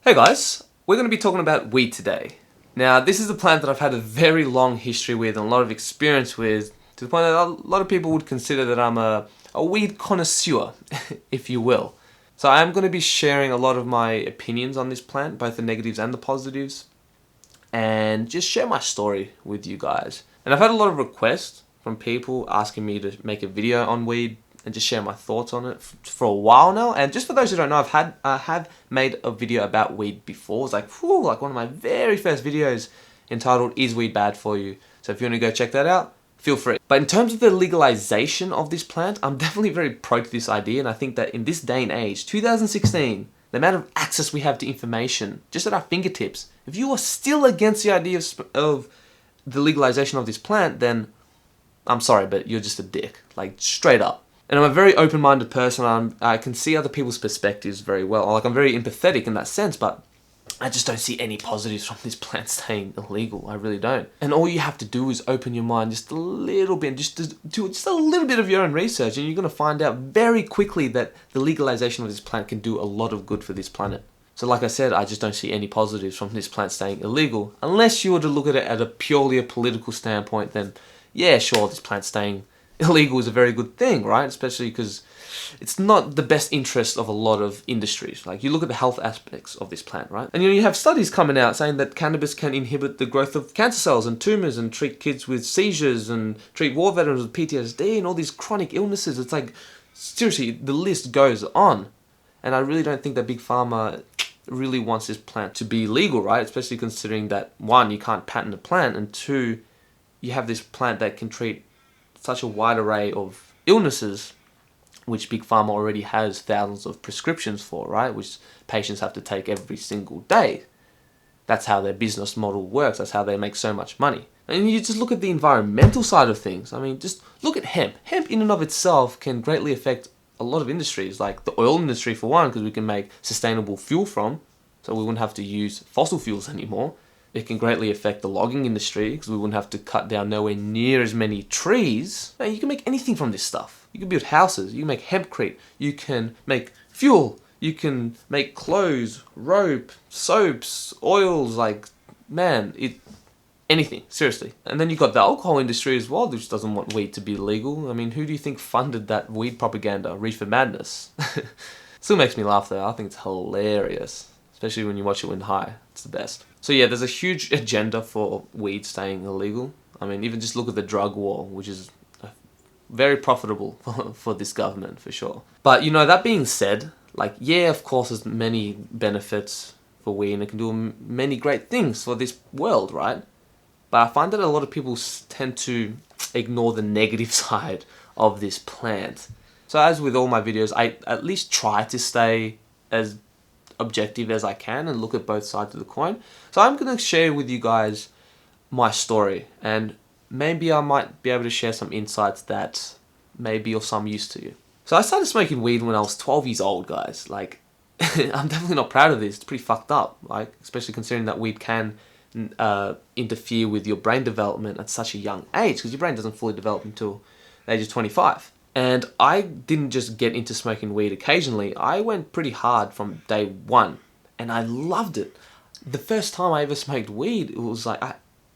Hey guys, we're going to be talking about weed today. Now, this is a plant that I've had a very long history with and a lot of experience with, to the point that a lot of people would consider that I'm a weed connoisseur, if you will. So I'm going to be sharing a lot of my opinions on this plant, both the negatives and the positives, and just share my story with you guys. And I've had a lot of requests from people asking me to make a video on weed and just share my thoughts on it for a while now. And just for those who don't know, I have made a video about weed before. It's like one of my very first videos entitled "Is Weed Bad for You?" So if you want to go check that out, feel free. But in terms of the legalization of this plant, I'm definitely very pro to this idea, and I think that in this day and age, 2016, the amount of access we have to information just at our fingertips, if you are still against the idea of the legalization of this plant, then I'm sorry, but you're just a dick, like straight up. And I'm a very open-minded person. I can see other people's perspectives very well. Like, I'm very empathetic in that sense, but I just don't see any positives from this plant staying illegal. I really don't. And all you have to do is open your mind just a little bit, just to do just a little bit of your own research, and you're going to find out very quickly that the legalization of this plant can do a lot of good for this planet. So like I said, I just don't see any positives from this plant staying illegal. Unless you were to look at it at a purely political standpoint, then yeah, sure, this plant staying illegal is a very good thing, right? Especially because it's not the best interest of a lot of industries. Like, you look at the health aspects of this plant, right? And you have studies coming out saying that cannabis can inhibit the growth of cancer cells and tumors and treat kids with seizures and treat war veterans with PTSD and all these chronic illnesses. It's like, seriously, the list goes on. And I really don't think that Big Pharma really wants this plant to be legal, right? Especially considering that, one, you can't patent a plant, and two, you have this plant that can treat such a wide array of illnesses, which Big Pharma already has thousands of prescriptions for, right? Which patients have to take every single day. That's how their business model works. That's how they make so much money. And you just look at the environmental side of things. I mean, just look at hemp. Hemp in and of itself can greatly affect a lot of industries, like the oil industry for one, because we can make sustainable fuel from, so we wouldn't have to use fossil fuels anymore. It can greatly affect the logging industry because we wouldn't have to cut down nowhere near as many trees. Now, you can make anything from this stuff. You can build houses, you can make hempcrete, you can make fuel, you can make clothes, rope, soaps, oils, like, man, anything, seriously. And then you've got the alcohol industry as well, which doesn't want weed to be legal. I mean, who do you think funded that weed propaganda? Reefer Madness. Still makes me laugh though. I think it's hilarious. Especially when you watch it when high. It's the best. So yeah, there's a huge agenda for weed staying illegal. I mean, even just look at the drug war, which is very profitable for this government, for sure. But, you know, that being said, like, yeah, of course, there's many benefits for weed, and it can do many great things for this world, right? But I find that a lot of people tend to ignore the negative side of this plant. So as with all my videos, I at least try to stay as objective as I can and look at both sides of the coin. So I'm going to share with you guys my story, and maybe I might be able to share some insights that may be of some use to you. So I started smoking weed when I was 12 years old, guys. Like, I'm definitely not proud of this. It's pretty fucked up, like, especially considering that weed can interfere with your brain development at such a young age, because your brain doesn't fully develop until the age of 25. And I didn't just get into smoking weed occasionally. I went pretty hard from day one, and I loved it. The first time I ever smoked weed, it was like,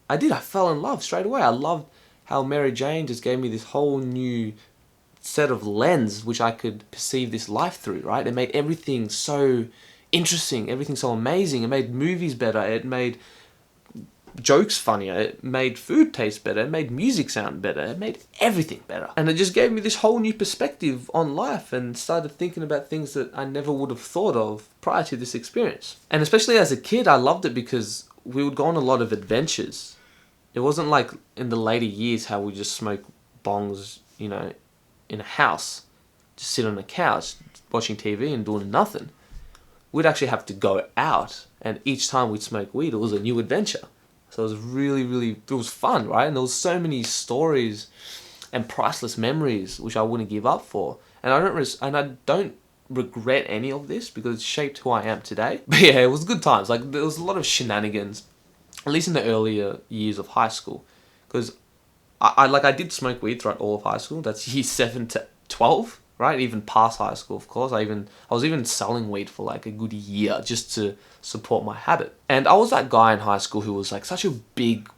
I fell in love straight away. I loved how Mary Jane just gave me this whole new set of lens which I could perceive this life through, right? It made everything so interesting, everything so amazing. It made movies better. It made jokes funnier, it made food taste better, it made music sound better, it made everything better. And it just gave me this whole new perspective on life, and started thinking about things that I never would have thought of prior to this experience. And especially as a kid, I loved it because we would go on a lot of adventures. It wasn't like in the later years how we just smoke bongs, you know, in a house, just sit on a couch watching TV and doing nothing. We'd actually have to go out, and each time we'd smoke weed, it was a new adventure. So it was really, it was fun, right? And there was so many stories and priceless memories which I wouldn't give up for. And I don't regret any of this because it shaped who I am today. But yeah, it was good times. Like, there was a lot of shenanigans, at least in the earlier years of high school, because I did smoke weed throughout all of high school. That's year 7 to 12. right? Even past high school, of course. I was even selling weed for like a good year just to support my habit. And I was that guy in high school who was like such a big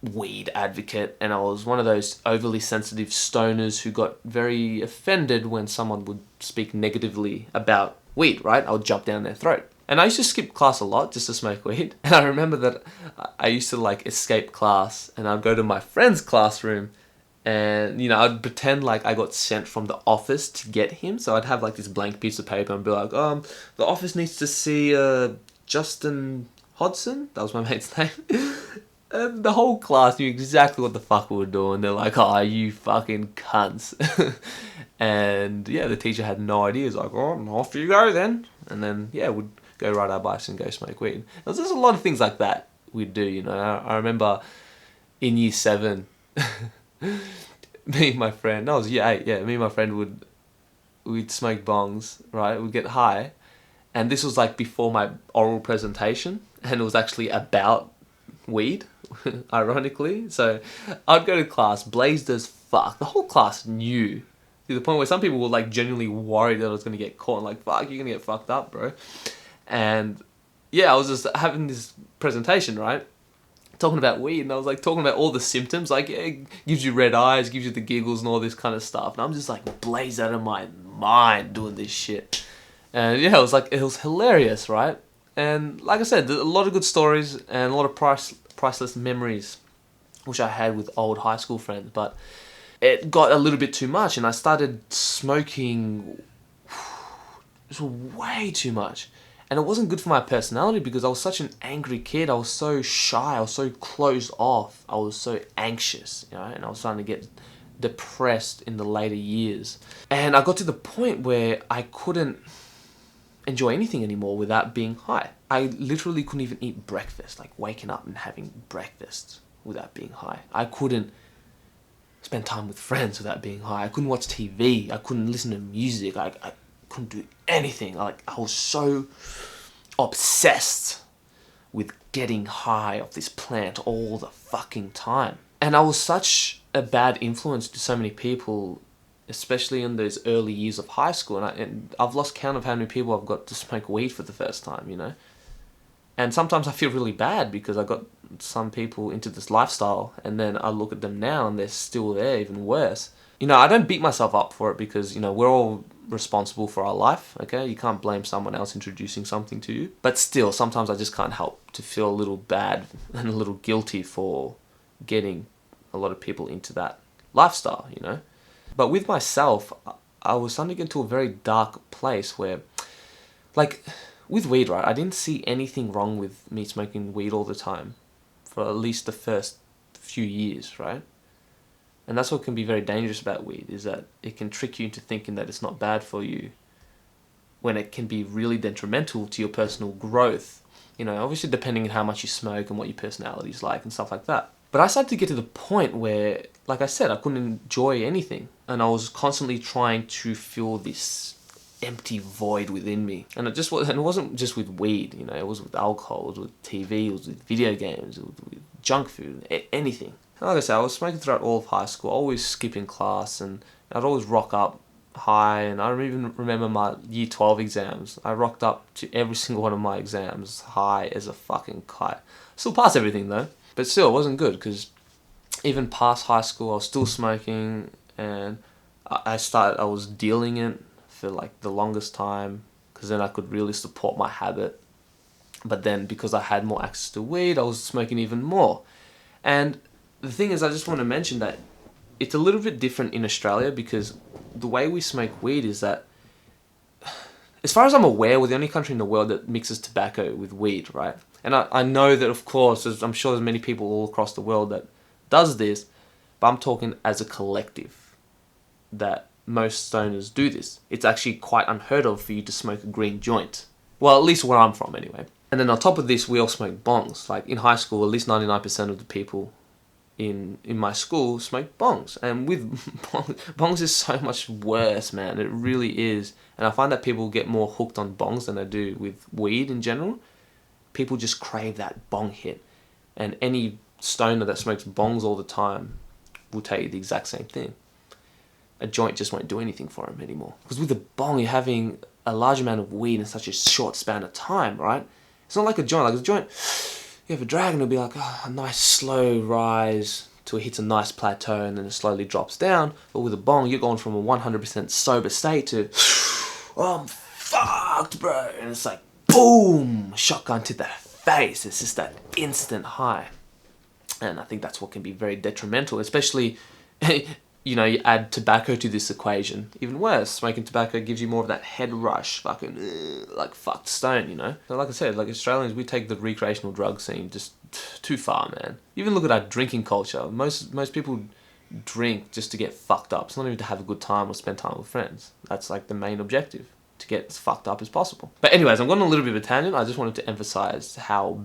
weed advocate, and I was one of those overly sensitive stoners who got very offended when someone would speak negatively about weed, right? I would jump down their throat. And I used to skip class a lot just to smoke weed. And I remember that I used to like escape class and I'd go to my friend's classroom and, you know, I'd pretend like I got sent from the office to get him. So I'd have like this blank piece of paper and be like, the office needs to see Justin Hodson. That was my mate's name. And the whole class knew exactly what the fuck we were doing. They're like, oh, you fucking cunts. And yeah, the teacher had no idea. He's like, oh, off you go then. And then, yeah, we'd go ride our bikes and go smoke weed. There's a lot of things like that we'd do, you know. I remember in year 7, me and my friend, no, it was year 8, yeah, me and my friend we'd smoke bongs, right? We'd get high. And this was like before my oral presentation. And it was actually about weed, ironically. So I'd go to class, blazed as fuck. The whole class knew, to the point where some people were like genuinely worried that I was going to get caught and like, fuck, you're going to get fucked up, bro. And yeah, I was just having this presentation, right? Talking about weed, and I was like talking about all the symptoms, like yeah, it gives you red eyes, gives you the giggles and all this kind of stuff. And I'm just like blazed out of my mind doing this shit. And yeah, it was hilarious, right? And like I said, a lot of good stories and a lot of priceless memories which I had with old high school friends, but it got a little bit too much and I started smoking just way too much. And it wasn't good for my personality because I was such an angry kid. I was so shy, I was so closed off, I was so anxious, you know, and I was starting to get depressed in the later years. And I got to the point where I couldn't enjoy anything anymore without being high. I literally couldn't even eat breakfast, like waking up and having breakfast without being high. I couldn't spend time with friends without being high. I couldn't watch TV. I couldn't listen to music. I couldn't do anything. Like I was so obsessed with getting high off this plant all the fucking time. And I was such a bad influence to so many people, especially in those early years of high school. And I've lost count of how many people I've got to smoke weed for the first time, you know. And sometimes I feel really bad because I got some people into this lifestyle and then I look at them now and they're still there, even worse. You know, I don't beat myself up for it because, you know, we're all responsible for our life, okay? You can't blame someone else introducing something to you. But still, sometimes I just can't help to feel a little bad and a little guilty for getting a lot of people into that lifestyle, you know? But with myself, I was starting to get to a very dark place where, like, with weed, right, I didn't see anything wrong with me smoking weed all the time for at least the first few years, right? And that's what can be very dangerous about weed, is that it can trick you into thinking that it's not bad for you when it can be really detrimental to your personal growth. You know, obviously depending on how much you smoke and what your personality is like and stuff like that. But I started to get to the point where, like I said, I couldn't enjoy anything. And I was constantly trying to fill this empty void within me. And it wasn't just with weed, you know, it was with alcohol, it was with TV, it was with video games, it was with junk food, anything. And like I said, I was smoking throughout all of high school, always skipping class, and I'd always rock up high. And I even remember my year 12 exams. I rocked up to every single one of my exams high as a fucking kite. Still passed everything though, but still it wasn't good because even past high school I was still smoking, and I was dealing it for like the longest time because then I could really support my habit. But then because I had more access to weed, I was smoking even more. And the thing is, I just want to mention that it's a little bit different in Australia because the way we smoke weed is that, as far as I'm aware, we're the only country in the world that mixes tobacco with weed, right? And I know that, of course, I'm sure there's many people all across the world that does this, but I'm talking as a collective that most stoners do this. It's actually quite unheard of for you to smoke a green joint. Well, at least where I'm from anyway. And then on top of this, we all smoke bongs. Like in high school, at least 99% of the people in my school smoke bongs. And with bongs is so much worse, man. It really is. And I find that people get more hooked on bongs than they do with weed in general. People just crave that bong hit. And any stoner that smokes bongs all the time will tell you the exact same thing. a joint just won't do anything for him anymore. Because with a bong, you're having a large amount of weed in such a short span of time, right? It's not like a joint. Like a joint, you have a drag and it'll be like a nice slow rise till it hits a nice plateau and then it slowly drops down. But with a bong, you're going from a 100% sober state to, oh, I'm fucked, bro. And it's like, boom, shotgun to the face. It's just that instant high. And I think that's what can be very detrimental, especially, you know, you add tobacco to this equation. Even worse, smoking tobacco gives you more of that head rush, fucking, like fucked stone, you know? So like I said, like Australians, we take the recreational drug scene just too far, man. Even look at our drinking culture. Most people drink just to get fucked up. It's not even to have a good time or spend time with friends. That's like the main objective, to get as fucked up as possible. But anyways, I'm going on a little bit of a tangent. I just wanted to emphasize how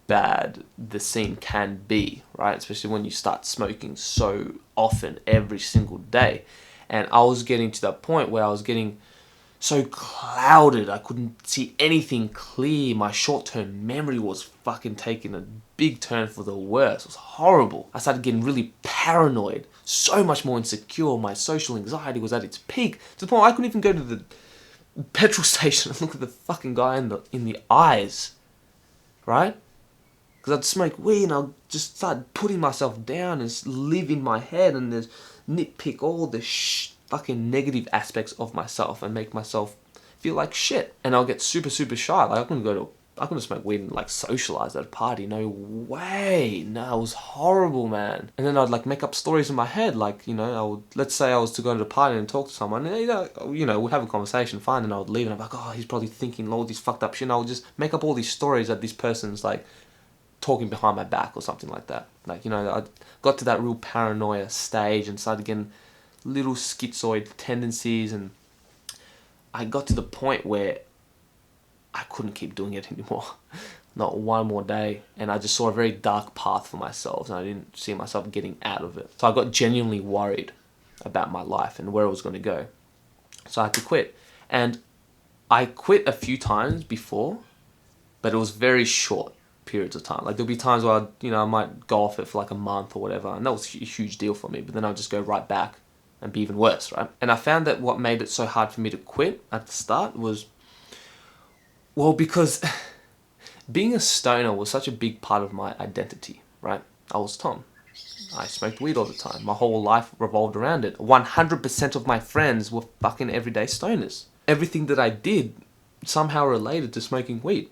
bad the scene can be, right? Especially when you start smoking so often every single day. And I was getting to that point where I was getting so clouded, I couldn't see anything clear. My short-term memory was fucking taking a big turn for the worse. It was horrible. I started getting really paranoid, so much more insecure. My social anxiety was at its peak, to the point where I couldn't even go to the petrol station and look at the fucking guy in the eyes, right? Because I'd smoke weed and I'd just start putting myself down and just live in my head and just nitpick all the fucking negative aspects of myself and make myself feel like shit. And I'll get super, super shy. Like I couldn't smoke weed and like socialize at a party. No way. No, it was horrible, man. And then I'd like make up stories in my head. Like, you know, let's say I was to go to a party and talk to someone. And, you know, we'd have a conversation, fine. And I would leave and I'm like, oh, he's probably thinking all these fucked up shit. And I would just make up all these stories that this person's like talking behind my back or something like that. Like, you know, I got to that real paranoia stage and started getting little schizoid tendencies, and I got to the point where I couldn't keep doing it anymore. Not one more day. And I just saw a very dark path for myself and I didn't see myself getting out of it. So I got genuinely worried about my life and where it was going to go. So I had to quit. And I quit a few times before, but it was very short periods of time. Like there'll be times where I might go off it for like a month or whatever, and that was a huge deal for me, but then I'll just go right back and be even worse, right? And I found that what made it so hard for me to quit at the start was, well, because being a stoner was such a big part of my identity, right? I was Tom. I smoked weed all the time. My whole life revolved around it. 100% of my friends were fucking everyday stoners. Everything that I did somehow related to smoking weed.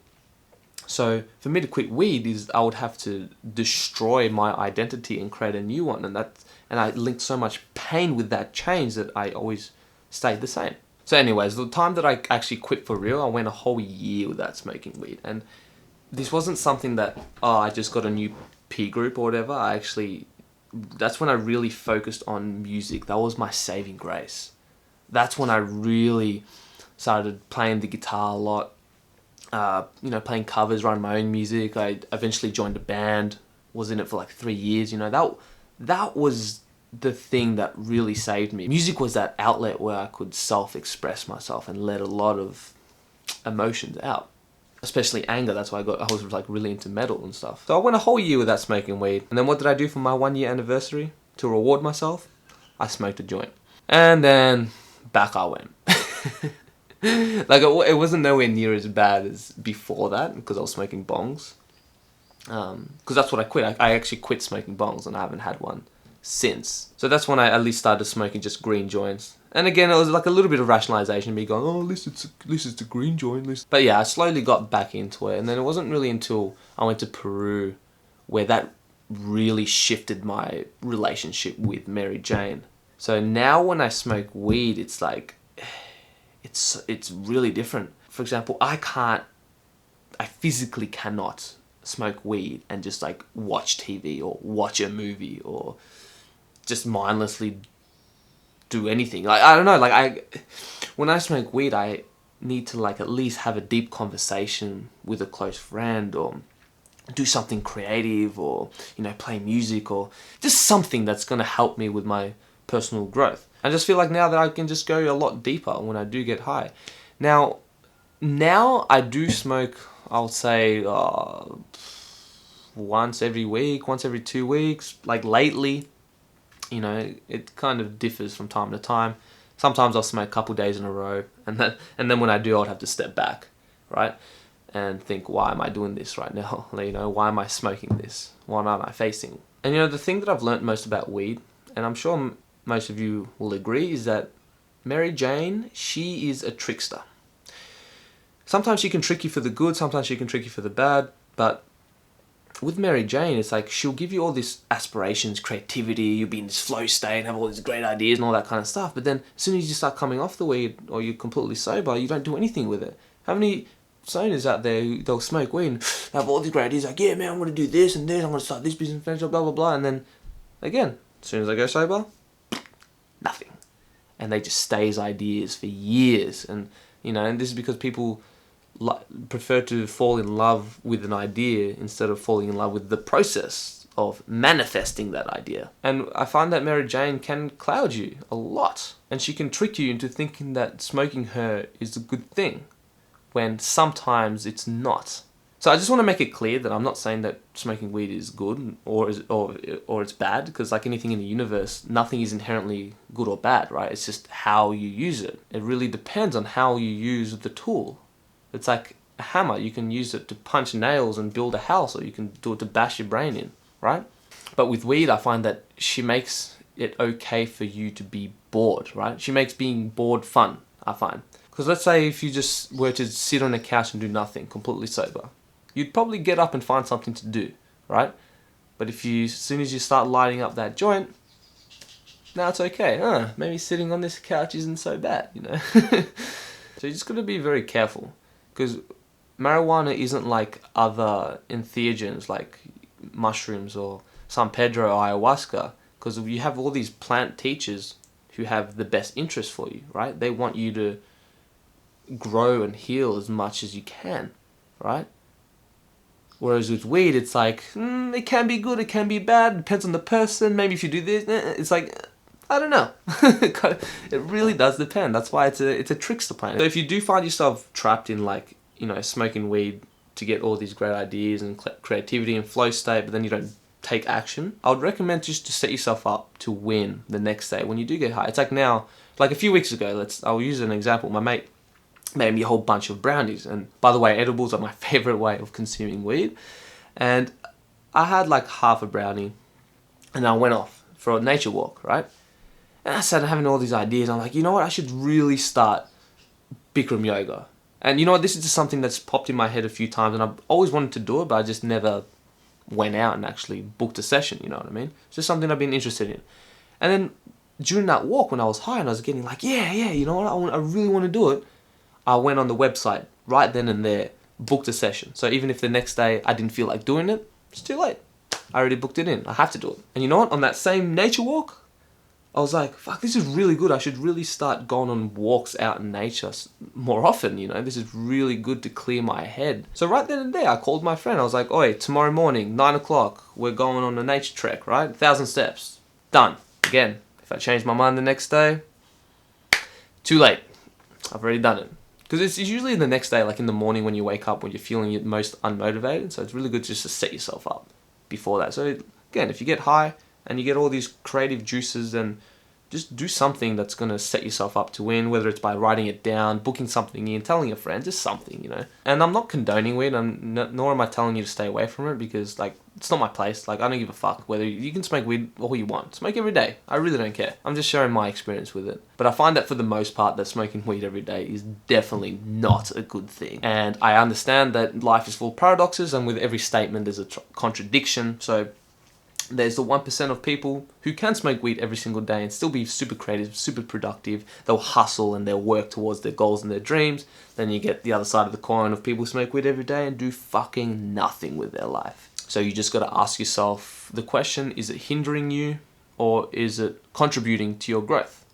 So for me to quit weed is I would have to destroy my identity and create a new one, and I linked so much pain with that change that I always stayed the same. So anyways, the time that I actually quit for real, I went a whole year without smoking weed, and this wasn't something that I just got a new peer group or whatever. That's when I really focused on music. That was my saving grace. That's when I really started playing the guitar a lot. Playing covers, writing my own music. I eventually joined a band, was in it for like 3 years, that was the thing that really saved me. Music was that outlet where I could self-express myself and let a lot of emotions out, especially anger. That's why I was like really into metal and stuff. So I went a whole year without smoking weed, and then what did I do for my 1 year anniversary to reward myself? I smoked a joint, and then back I went. Like it wasn't nowhere near as bad as before that, because I was smoking bongs. Because that's what I quit. I actually quit smoking bongs and I haven't had one since. So that's when I at least started smoking just green joints. And again, it was like a little bit of rationalization, me going, oh, this is the green joint. But yeah, I slowly got back into it. And then it wasn't really until I went to Peru where that really shifted my relationship with Mary Jane. So now when I smoke weed, it's like, it's really different. For example, I physically cannot smoke weed and just like watch TV or watch a movie or just mindlessly do anything. Like, I don't know, when I smoke weed, I need to like at least have a deep conversation with a close friend, or do something creative, or, play music, or just something that's going to help me with my personal growth. I just feel like now that I can just go a lot deeper when I do get high. Now I do smoke, I'll say, once every week, once every 2 weeks. Like lately, You know, it kind of differs from time to time. Sometimes I'll smoke a couple days in a row, and then when I do, I'll have to step back, right? And think, why am I doing this right now? You know, why am I smoking this? What aren't I facing? And you know, the thing that I've learnt most about weed, and I'm sure most of you will agree, is that Mary Jane, she is a trickster. Sometimes she can trick you for the good, sometimes she can trick you for the bad, but with Mary Jane, it's like she'll give you all these aspirations, creativity, you'll be in this flow state and have all these great ideas and all that kind of stuff, but then as soon as you start coming off the weed or you're completely sober, you don't do anything with it. How many stoners out there who they'll smoke weed and have all these great ideas, like, yeah man, I'm going to do this and this, I'm going to start this business, blah blah blah, and then again, as soon as they go sober, nothing. And they just stay as ideas for years. And you know, and this is because people prefer to fall in love with an idea instead of falling in love with the process of manifesting that idea. And I find that Mary Jane can cloud you a lot, and she can trick you into thinking that smoking her is a good thing when sometimes it's not. So I just want to make it clear that I'm not saying that smoking weed is good or it's bad, because like anything in the universe, nothing is inherently good or bad, right? It's just how you use it. It really depends on how you use the tool. It's like a hammer. You can use it to punch nails and build a house, or you can do it to bash your brain in, right? But with weed, I find that she makes it okay for you to be bored, right? She makes being bored fun, I find. Because let's say if you just were to sit on a couch and do nothing, completely sober, you'd probably get up and find something to do, right? But if you, as soon as you start lighting up that joint, now it's okay. Maybe sitting on this couch isn't so bad, you know? So you just got to be very careful. Because marijuana isn't like other entheogens like mushrooms or San Pedro or ayahuasca, because you have all these plant teachers who have the best interest for you, right? They want you to grow and heal as much as you can, right? Whereas with weed, it's like, it can be good, it can be bad, depends on the person, maybe if you do this, it's like, I don't know. It really does depend. That's why it's a trickster plant. So if you do find yourself trapped in like, you know, smoking weed to get all these great ideas and creativity and flow state, but then you don't take action, I would recommend just to set yourself up to win the next day when you do get high. It's like now, like a few weeks ago, I'll use an example. My mate made me a whole bunch of brownies, and by the way, edibles are my favorite way of consuming weed. And I had like half a brownie, and I went off for a nature walk, right? And I started having all these ideas. I'm like, you know what? I should really start Bikram yoga. And you know what? This is just something that's popped in my head a few times, and I've always wanted to do it, but I just never went out and actually booked a session. You know what I mean? It's just something I've been interested in. And then during that walk, when I was high and I was getting like, yeah, you know what? I really want to do it. I went on the website right then and there, booked a session. So even if the next day I didn't feel like doing it, it's too late. I already booked it in. I have to do it. And you know what? On that same nature walk, I was like, fuck, this is really good. I should really start going on walks out in nature more often, you know? This is really good to clear my head. So right then and there, I called my friend. I was like, oi, tomorrow morning, 9 o'clock, we're going on a nature trek, right? 1,000 steps. Done. Again, if I change my mind the next day, too late. I've already done it. Because it's usually the next day, like in the morning when you wake up, when you're feeling most unmotivated. So it's really good just to set yourself up before that. So again, if you get high and you get all these creative juices, then just do something that's going to set yourself up to win, whether it's by writing it down, booking something in, telling your friends, just something, you know. And I'm not condoning weed, nor am I telling you to stay away from it, because like it's not my place. Like I don't give a fuck whether you can smoke weed all you want. Smoke every day. I really don't care. I'm just sharing my experience with it. But I find that for the most part, that smoking weed every day is definitely not a good thing. And I understand that life is full of paradoxes, and with every statement there's a contradiction. So there's the 1% of people who can smoke weed every single day and still be super creative, super productive. They'll hustle and they'll work towards their goals and their dreams. Then you get the other side of the coin of people who smoke weed every day and do fucking nothing with their life. So you just got to ask yourself the question, is it hindering you or is it contributing to your growth?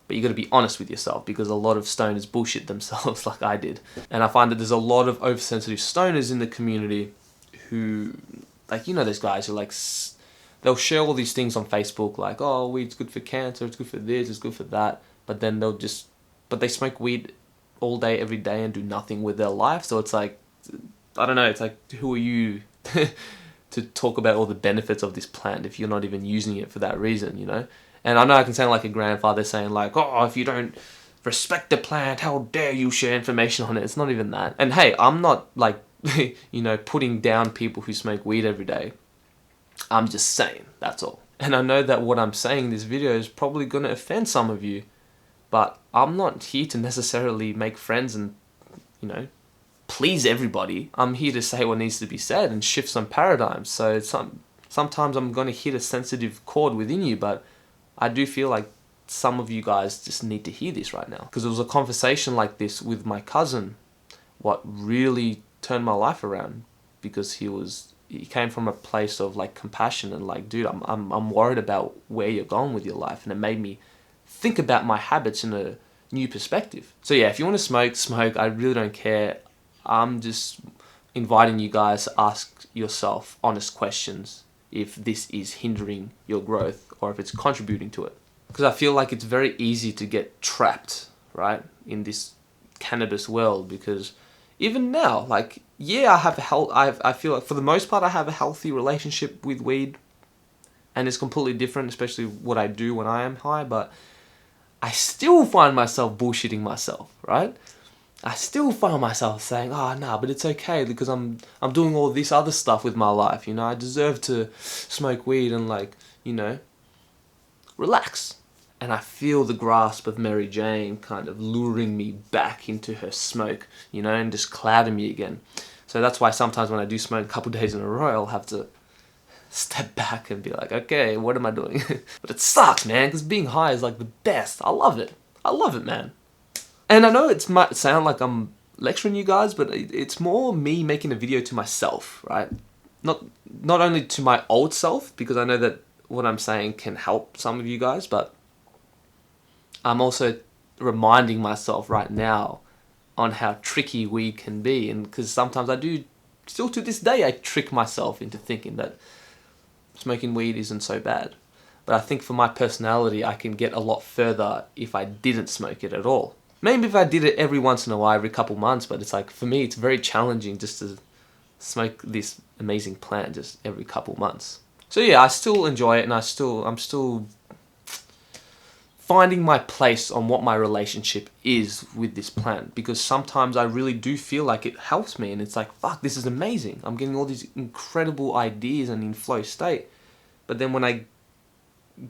But you got to be honest with yourself, because a lot of stoners bullshit themselves like I did. And I find that there's a lot of oversensitive stoners in the community who, like, you know, those guys who like, they'll share all these things on Facebook like, oh, weed's good for cancer, it's good for this, it's good for that. But then they smoke weed all day, every day and do nothing with their life. So it's like, I don't know, it's like, who are you to to talk about all the benefits of this plant if you're not even using it for that reason, you know? And I know I can sound like a grandfather saying like, oh, if you don't respect the plant, how dare you share information on it? It's not even that. And hey, I'm not like, you know, putting down people who smoke weed every day. I'm just saying, that's all. And I know that what I'm saying in this video is probably going to offend some of you, but I'm not here to necessarily make friends and, you know, please everybody. I'm here to say what needs to be said and shift some paradigms. So sometimes I'm going to hit a sensitive chord within you, but I do feel like some of you guys just need to hear this right now. Because it was a conversation like this with my cousin what really turned my life around, because he came from a place of like compassion and like, dude, I'm worried about where you're going with your life, and it made me think about my habits in a new perspective. So yeah, if you want to smoke, I really don't care. I'm just inviting you guys to ask yourself honest questions if this is hindering your growth or if it's contributing to it. Because I feel like it's very easy to get trapped, right, in this cannabis world, because even now, like, yeah, I feel like for the most part I have a healthy relationship with weed, and it's completely different, especially what I do when I am high, but I still find myself bullshitting myself, right? I still find myself saying, oh, nah, but it's okay because I'm doing all this other stuff with my life, you know, I deserve to smoke weed and like, you know, relax. And I feel the grasp of Mary Jane kind of luring me back into her smoke, you know, and just clouding me again. So that's why sometimes when I do smoke a couple days in a row, I'll have to step back and be like, okay, what am I doing? But it sucks, man, because being high is like the best. I love it. I love it, man. And I know it might sound like I'm lecturing you guys, but it's more me making a video to myself, right? Not only to my old self, because I know that what I'm saying can help some of you guys, but I'm also reminding myself right now on how tricky weed can be. And because sometimes I do, still to this day, I trick myself into thinking that smoking weed isn't so bad. But I think for my personality, I can get a lot further if I didn't smoke it at all. Maybe if I did it every once in a while, every couple months, but it's like, for me, it's very challenging just to smoke this amazing plant just every couple months. So yeah, I still enjoy it, and I'm still finding my place on what my relationship is with this plant, because sometimes I really do feel like it helps me, and it's like, fuck, this is amazing. I'm getting all these incredible ideas and in flow state. But then when I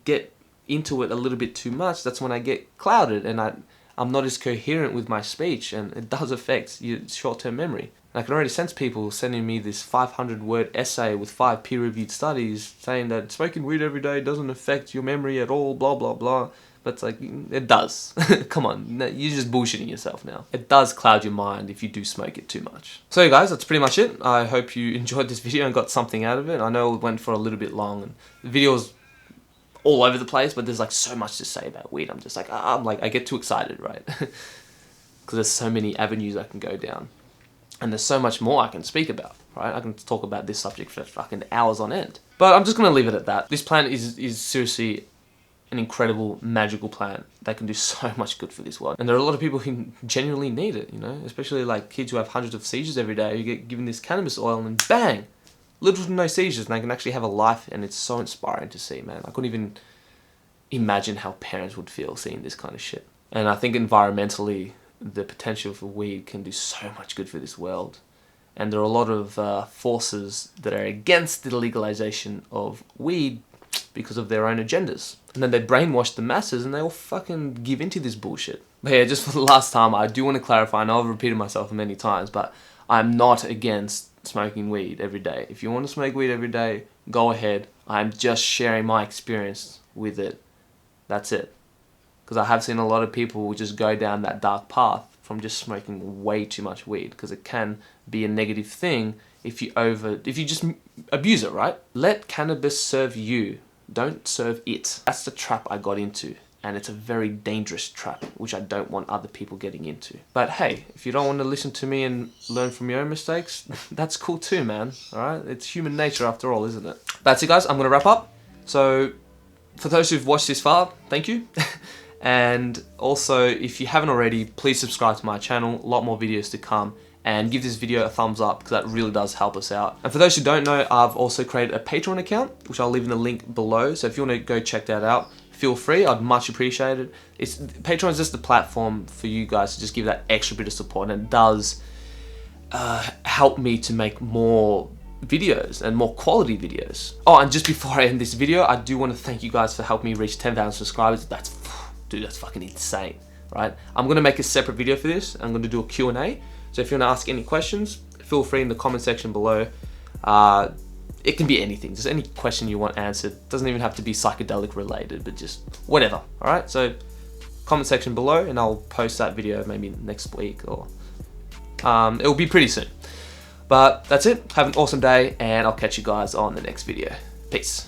get into it a little bit too much, that's when I get clouded, and I'm not as coherent with my speech, and it does affect your short-term memory. And I can already sense people sending me this 500-word essay with 5 peer-reviewed studies saying that smoking weed every day doesn't affect your memory at all, blah, blah, blah. But it's like, it does. Come on, you're just bullshitting yourself now. It does cloud your mind if you do smoke it too much. So guys, that's pretty much it. I hope you enjoyed this video and got something out of it. I know it went for a little bit long, and the video's all over the place, but there's like so much to say about weed. I'm just like, I get too excited, right? Because there's so many avenues I can go down, and there's so much more I can speak about, right? I can talk about this subject for fucking hours on end. But I'm just gonna leave it at that. This plant is seriously an incredible, magical plant that can do so much good for this world. And there are a lot of people who genuinely need it, you know, especially like kids who have hundreds of seizures every day, who get given this cannabis oil and bang, little to no seizures, and they can actually have a life, and it's so inspiring to see, man. I couldn't even imagine how parents would feel seeing this kind of shit. And I think environmentally, the potential for weed can do so much good for this world. And there are a lot of forces that are against the legalization of weed because of their own agendas. And then they brainwash the masses, and they all fucking give into this bullshit. But yeah, just for the last time, I do want to clarify, I know I've repeated myself many times, but I'm not against smoking weed every day. If you want to smoke weed every day, go ahead. I'm just sharing my experience with it. That's it. Because I have seen a lot of people just go down that dark path from just smoking way too much weed, because it can be a negative thing if you just abuse it, right? Let cannabis serve you. Don't serve it. That's the trap I got into, and it's a very dangerous trap, which I don't want other people getting into. But hey, if you don't want to listen to me and learn from your own mistakes, that's cool too, man. Alright? It's human nature after all, isn't it? That's it, guys. I'm going to wrap up. So, for those who've watched this far, thank you. And also, if you haven't already, please subscribe to my channel. A lot more videos to come. and give this video a thumbs up because that really does help us out. And for those who don't know, I've also created a Patreon account, which I'll leave in the link below. So if you want to go check that out, feel free. I'd much appreciate it. Patreon is just the platform for you guys to just give that extra bit of support, and it does help me to make more videos and more quality videos. Oh, and just before I end this video, I do want to thank you guys for helping me reach 10,000 subscribers. Dude, that's fucking insane, right? I'm going to make a separate video for this. I'm going to do a Q&A. So if you want to ask any questions, feel free in the comment section below. It can be anything, just any question you want answered. Doesn't even have to be psychedelic related, but just whatever, all right? So comment section below, and I'll post that video maybe next week, or it'll be pretty soon. But that's it. Have an awesome day, and I'll catch you guys on the next video. Peace.